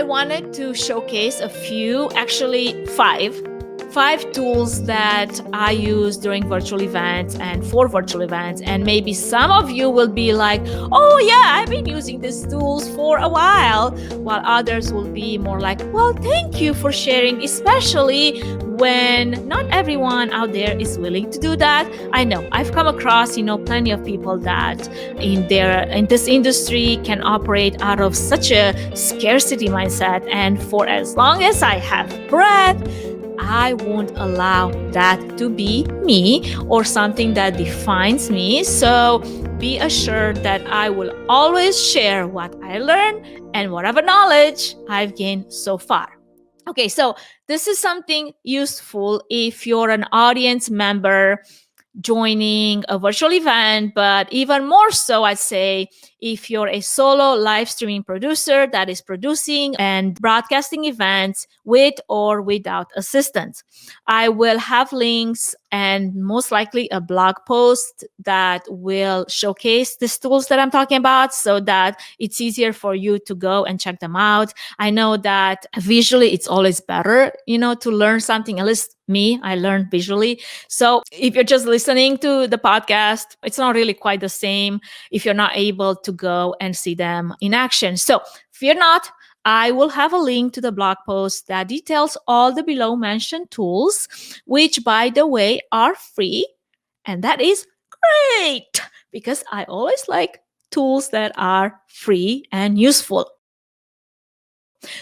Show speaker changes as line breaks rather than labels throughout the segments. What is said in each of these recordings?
I wanted to showcase a few, actually five tools that I use during virtual events and for virtual events. And maybe some of you will be like, oh yeah, I've been using these tools for a while others will be more like, well, thank you for sharing, especially when not everyone out there is willing to do that. I know I've come across, plenty of people that in this industry can operate out of such a scarcity mindset. And for as long as I have breath, I won't allow that to be me or something that defines me. So be assured that I will always share what I learned and whatever knowledge I've gained so far. Okay, so this is something useful if you're an audience member joining a virtual event, but even more so, I'd say, if you're a solo live streaming producer that is producing and broadcasting events with or without assistance. I will have links and most likely a blog post that will showcase these tools that I'm talking about so that it's easier for you to go and check them out. I know that visually it's always better, to learn something. At least me, I learn visually. So if you're just listening to the podcast, it's not really quite the same if you're not able to go and see them in action. So fear not, I will have a link to the blog post that details all the below mentioned tools, which, by the way, are free. And that is great because I always like tools that are free and useful.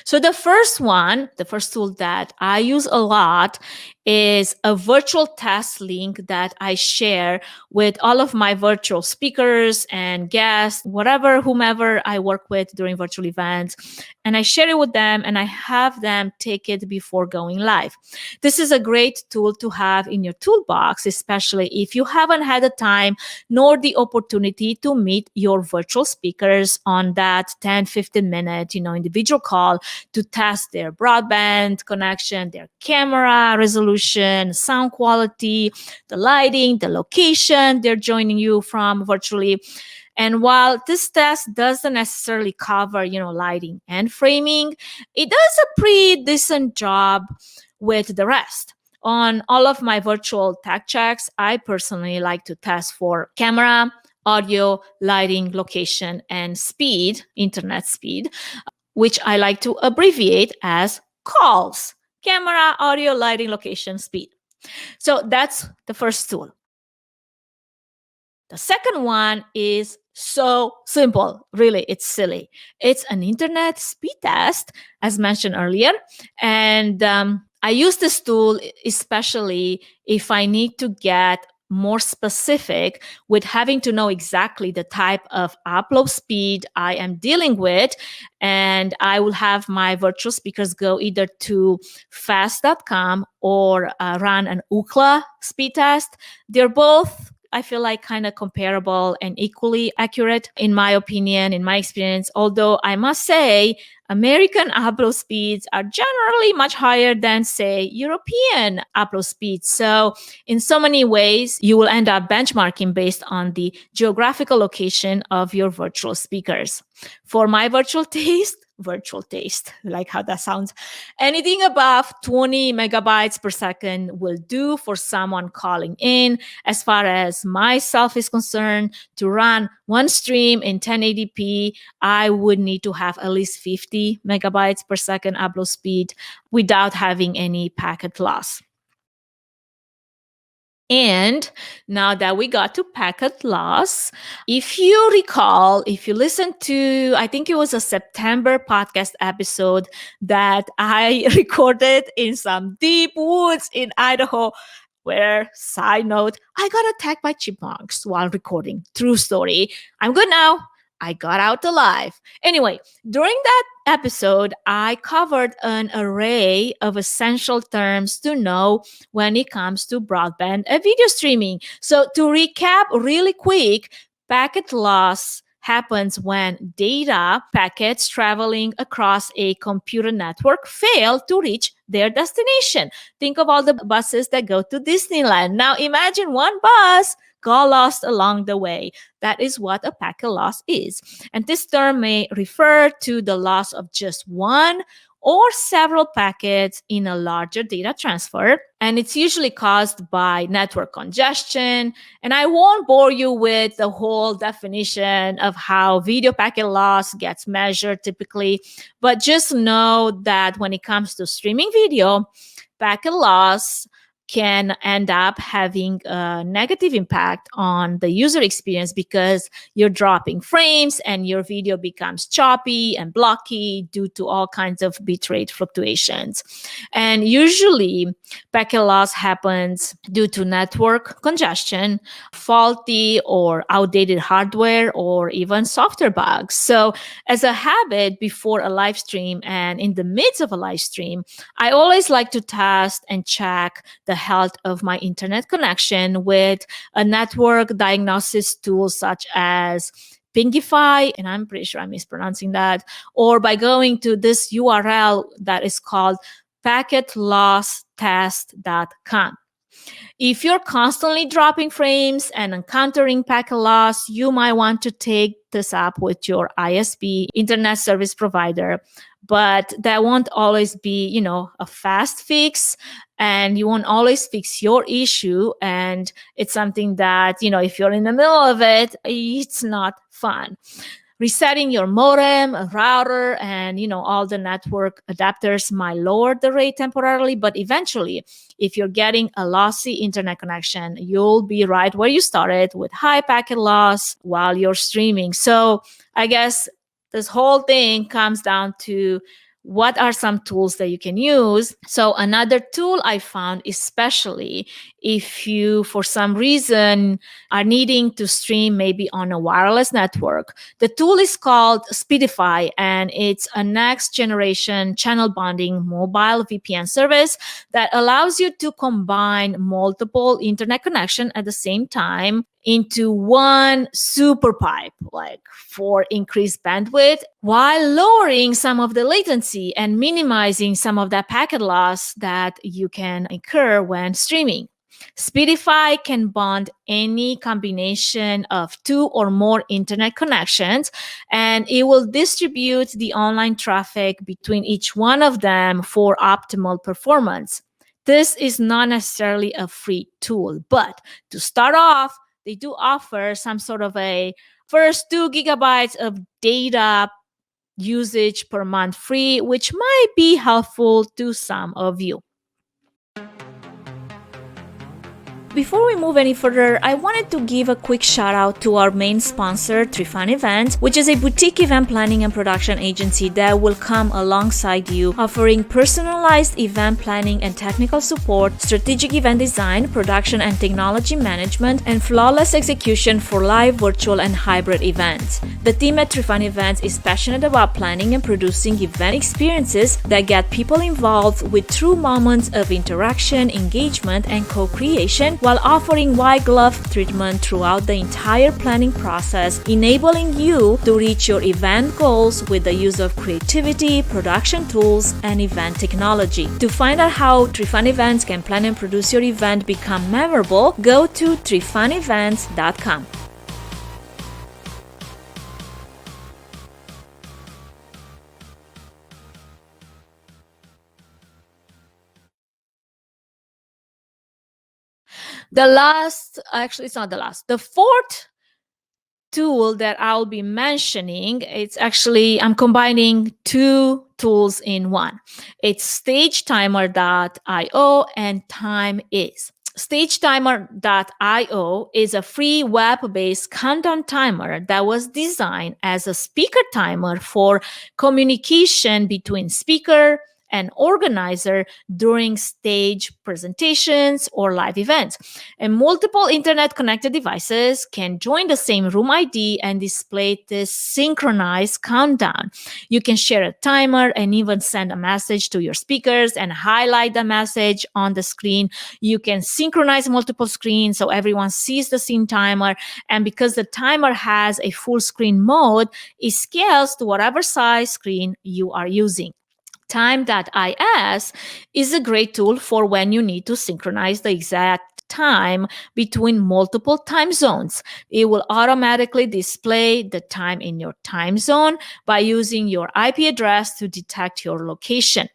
So the first tool that I use a lot is a virtual test link that I share with all of my virtual speakers and guests, whomever I work with during virtual events. And I share it with them and I have them take it before going live. This is a great tool to have in your toolbox, especially if you haven't had the time nor the opportunity to meet your virtual speakers on that 10-15 minute, individual call to test their broadband connection, their camera resolution, sound quality, the lighting, the location they're joining you from virtually. And while this test doesn't necessarily cover, lighting and framing, it does a pretty decent job with the rest. On all of my virtual tech checks, I personally like to test for camera, audio, lighting, location, and speed, internet speed, which I like to abbreviate as calls. Camera, audio, lighting, location, speed. So that's the first tool. The second one is so simple. Really, it's silly. It's an internet speed test, as mentioned earlier. And I use this tool especially if I need to get more specific with having to know exactly the type of upload speed I am dealing with. And I will have my virtual speakers go either to fast.com or run an Ookla speed test. They're both, I feel like, kind of comparable and equally accurate in my opinion, in my experience. Although I must say, American upload speeds are generally much higher than, say, European upload speeds. So in so many ways, you will end up benchmarking based on the geographical location of your virtual speakers. For my virtual taste, like how that sounds, anything above 20 megabytes per second will do for someone calling in. As far as myself is concerned, to run one stream in 1080p, I would need to have at least 50 megabytes per second upload speed without having any packet loss. And now that we got to packet loss, if you recall, if you listened to, I think it was a September podcast episode that I recorded in some deep woods in Idaho, where, side note, I got attacked by chipmunks while recording. True story. I'm good now. I got out alive. Anyway, during that episode, I covered an array of essential terms to know when it comes to broadband and video streaming. So to recap really quick, packet loss happens when data packets traveling across a computer network fail to reach their destination. Think of all the buses that go to Disneyland. Now imagine one bus got lost along the way. That is what a packet loss is. And this term may refer to the loss of just one or several packets in a larger data transfer. And it's usually caused by network congestion. And I won't bore you with the whole definition of how video packet loss gets measured typically, but just know that when it comes to streaming video, packet loss can end up having a negative impact on the user experience because you're dropping frames and your video becomes choppy and blocky due to all kinds of bitrate fluctuations. And usually, packet loss happens due to network congestion, faulty or outdated hardware, or even software bugs. So, as a habit before a live stream and in the midst of a live stream, I always like to test and check the health of my internet connection with a network diagnosis tool such as Pingify, and I'm pretty sure I'm mispronouncing that, or by going to this URL that is called packetlosstest.com. If you're constantly dropping frames and encountering packet loss, you might want to take this up with your ISP, internet service provider. But that won't always be, a fast fix, and you won't always fix your issue. And it's something that, if you're in the middle of it, it's not fun. Resetting your modem, a router, and all the network adapters might lower the rate temporarily, but eventually, if you're getting a lossy internet connection, you'll be right where you started with high packet loss while you're streaming. So I guess this whole thing comes down to what are some tools that you can use. So another tool I found, especially if you, for some reason, are needing to stream maybe on a wireless network, the tool is called Speedify, and it's a next generation channel bonding mobile VPN service that allows you to combine multiple internet connection at the same time into one super pipe, like for increased bandwidth, while lowering some of the latency and minimizing some of that packet loss that you can incur when streaming. Speedify can bond any combination of two or more internet connections, and it will distribute the online traffic between each one of them for optimal performance. This is not necessarily a free tool, but to start off, they do offer some sort of a first 2 gigabytes of data usage per month free, which might be helpful to some of you. Before we move any further, I wanted to give a quick shout out to our main sponsor, Trifan Events, which is a boutique event planning and production agency that will come alongside you, offering personalized event planning and technical support, strategic event design, production and technology management, and flawless execution for live, virtual, and hybrid events. The team at Trifan Events is passionate about planning and producing event experiences that get people involved with true moments of interaction, engagement, and co-creation, while offering white glove treatment throughout the entire planning process, enabling you to reach your event goals with the use of creativity, production tools, and event technology. To find out how Trifan Events can plan and produce your event become memorable, go to trifanevents.com. The fourth tool that I'll be mentioning, I'm combining two tools in one. It's stagetimer.io and TimeIs. Stagetimer.io is a free web-based countdown timer that was designed as a speaker timer for communication between speaker and organizer during stage presentations or live events. And multiple internet connected devices can join the same room ID and display this synchronized countdown. You can share a timer and even send a message to your speakers and highlight the message on the screen. You can synchronize multiple screens so everyone sees the same timer. And because the timer has a full screen mode, it scales to whatever size screen you are using. Time.is is a great tool for when you need to synchronize the exact time between multiple time zones. It will automatically display the time in your time zone by using your IP address to detect your location.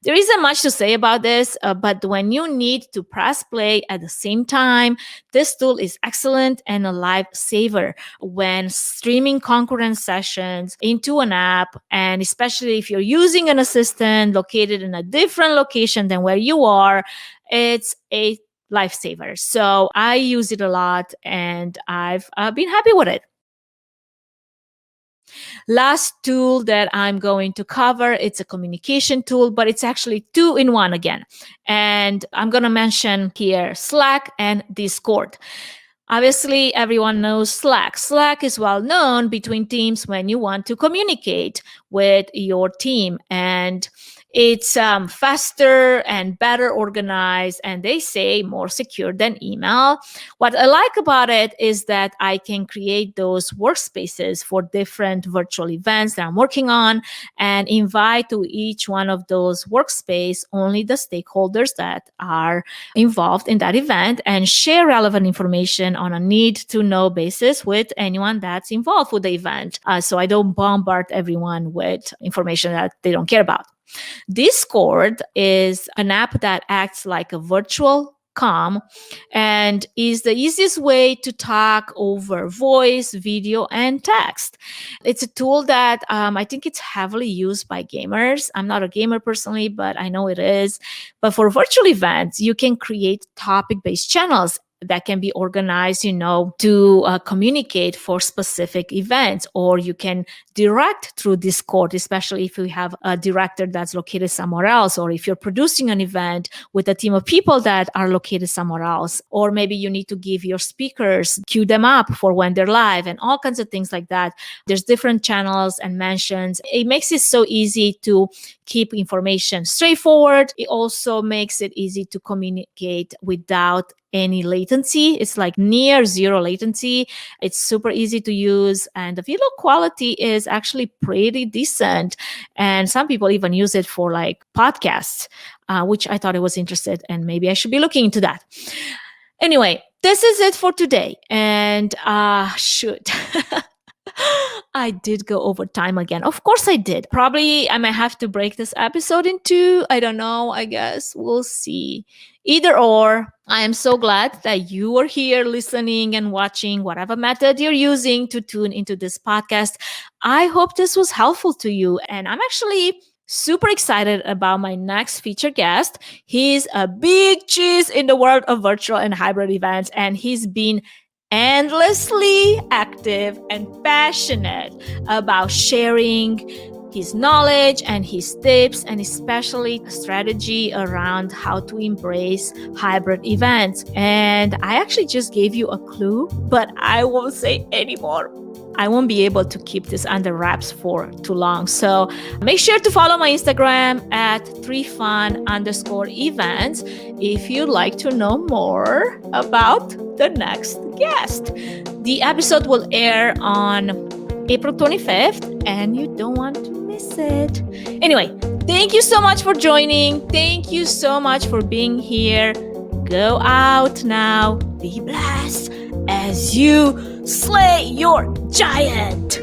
There isn't much to say about this, but when you need to press play at the same time, this tool is excellent and a lifesaver when streaming concurrent sessions into an app, and especially if you're using an assistant located in a different location than where you are, it's a lifesaver. So I use it a lot and I've been happy with it. Last tool that I'm going to cover, it's a communication tool, but it's actually two in one again. And I'm going to mention here Slack and Discord. Obviously, everyone knows Slack. Slack is well known between teams when you want to communicate with your team. And it's faster and better organized, and they say more secure than email. What I like about it is that I can create those workspaces for different virtual events that I'm working on and invite to each one of those workspace only the stakeholders that are involved in that event and share relevant information on a need to know basis with anyone that's involved with the event. So I don't bombard everyone with information that they don't care about. Discord is an app that acts like a virtual comm and is the easiest way to talk over voice, video, and text. It's a tool that I think it's heavily used by gamers. I'm not a gamer personally, but I know it is. But for virtual events, you can create topic-based channels that can be organized, to communicate for specific events, or you can direct through Discord, especially if you have a director that's located somewhere else, or if you're producing an event with a team of people that are located somewhere else, or maybe you need to give your speakers, queue them up for when they're live, and all kinds of things like that. There's different channels and mentions. It makes it so easy to keep information straightforward. It also makes it easy to communicate without any latency. It's like near zero latency. It's super easy to use, and the video quality is actually pretty decent. And some people even use it for like podcasts, which I thought it was interesting, and maybe I should be looking into that. Anyway, this is it for today. And shoot. I did go over time again. Of course I did. Probably I might have to break this episode in two. I don't know. I guess we'll see. Either or, I am so glad that you are here listening and watching whatever method you're using to tune into this podcast. I hope this was helpful to you. And I'm actually super excited about my next featured guest. He's a big cheese in the world of virtual and hybrid events, and he's been endlessly active and passionate about sharing his knowledge and his tips, and especially strategy around how to embrace hybrid events. And I actually just gave you a clue, but I won't say anymore. I won't be able to keep this under wraps for too long. So make sure to follow my Instagram at 3fun_events if you'd like to know more about the next guest. The episode will air on April 25th, and you don't want to miss it. Anyway, thank you so much for joining. Thank you so much for being here. Go out now. Be blessed as you slay your giant.